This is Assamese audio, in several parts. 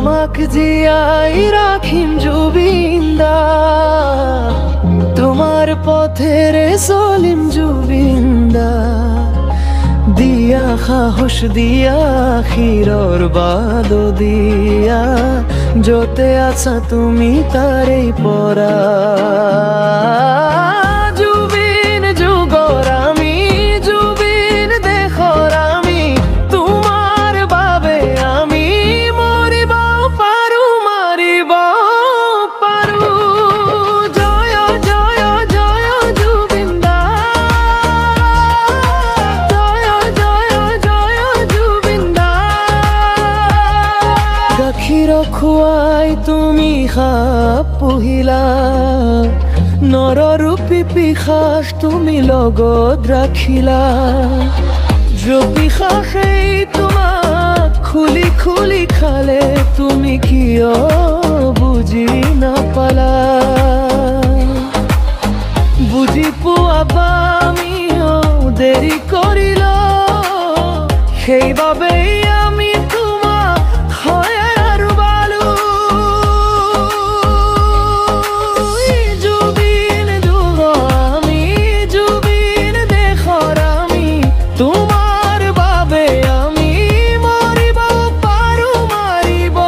তোমাক জিয়াই ৰাখিম জুবিন্দা, তোমাৰ পথেৰ চলিম জুবিন্দা। দিয়া সাহস দিয়া শিৰৰ বাদ দিয়া, যতে আছা তুমি তাৰেই পৰা। জুবিন যুগৰ আমি, জুবিন দেশৰ আমি, তোমাৰ বাবে আমি মৰিব পাৰো, মাৰিব পাৰো। জয় জয় জয় জুবিন্দা, জয় জয় জয় জুবিন্দা। গাখীৰ খুৱাই তুমি সাপ পুহিলা, নৰৰূপী পিশাচ তুমি লগত ৰাখিলা। পিশাচেই তোমাক খুলি খুলি খালে, তুমি কিয় বুজি নাপালা? বুজি পোৱা বা আমিও দেৰি কৰিল, সেইবাবেই আমি তোমাক হয় আৰু বালো। জুবিন যুগৰ আমি, জুবিন দেশৰ আমি, তোমাৰ বাবে আমি মৰিব পাৰো, মাৰিব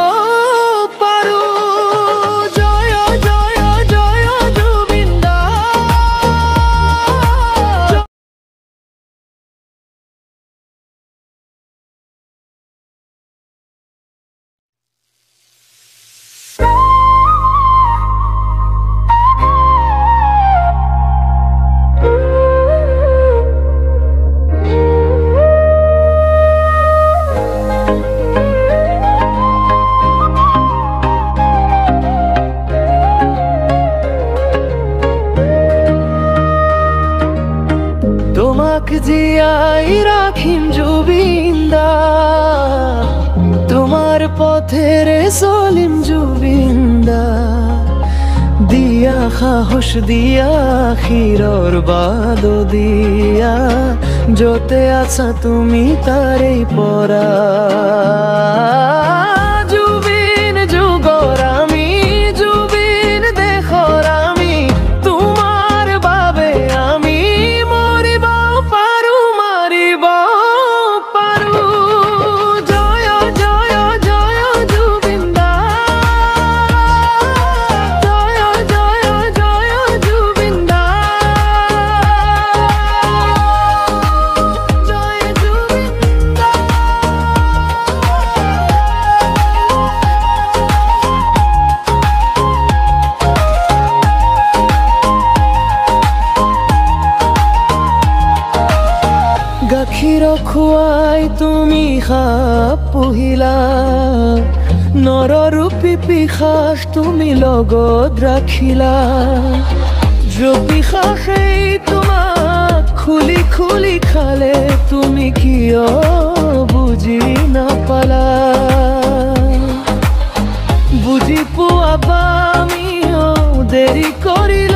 পাৰো। জয় জয় জয় জুবিন্দা। তোমাক জিয়াই ৰাখিম জুবিন্দা, তোমাৰ পথেৰ চলিম জুবিন্দা। দিয়া সাহস দিয়া শিৰৰ বাদ দিয়া, যতে আছা তুমি তাৰেই পৰা। জুবিন যুগৰ আমি, জুবিন দেশৰ আমি, তোমাৰ বাবে আমি মৰিব পাৰো, মাৰিব পাৰো। জয় জয় জয় জুবিন্দা, জয় জয় জয় জুবিন্দা। জয় জুবিন্দা। গাখীৰ খুৱাই তুমি সাপ পুহিলা, নৰৰূপী পিশাচ তুমি লগত ৰাখিলা। পিশাচেই তোমাক খুলি খুলি খালে, তুমি কিয় বুজি নাপালা? বুজি পোৱা বা আমিও দেৰি কৰিল,